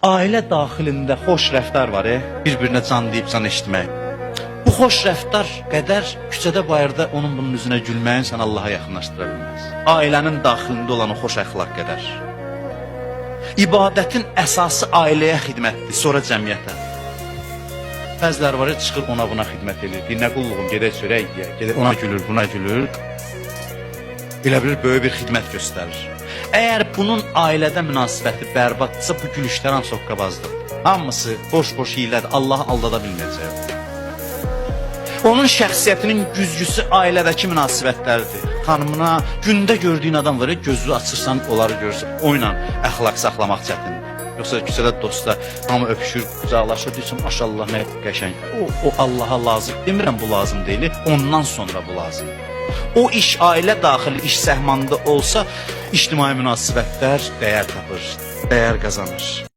Ailə daxilində xoş rəftar var, bir-birinə can deyib can eşitmək. Bu xoş rəftar qədər küçədə bayırda onun bunun üzünə gülməyin sən Allaha yaxınlaşdıra bilməz. Ailənin daxilində olan o xoş əxlaq qədər. İbadətin əsası ailəyə xidmətdir, sonra cəmiyyətə. Bəziləri var, çıxır ona buna xidmət edir. Deyir, nə qulluğum, gedək çörək yeyək, gedək ona gülür, buna gülür. Elə bilir, böyük bir xidmət göstərir. Əgər bunun ailədə münasibəti bərbadsa, bu gülüşlər hamısı hoqqabazdır. Hamısı boş-boş hiylədir, Allahı aldada bilməyəcək. Onun şəxsiyyətinin güzgüsü ailədəki münasibətlərdir. Xanımına gündə gördüyün adam var, gözü açırsan, onları görürsən, oyla əxlaq saxlamaq çətindir. Yoxsa küçədə dostlar, hamı öpüşür, qucaqlaşır, deyirsən, maşallah, nə qəşəng. O Allaha lazım, demirəm bu lazım deyil, ondan sonra bu lazımdır. O iş ailə daxili iş səhmanında olsa, ictimai münasibətlər dəyər tapır, dəyər qazanır.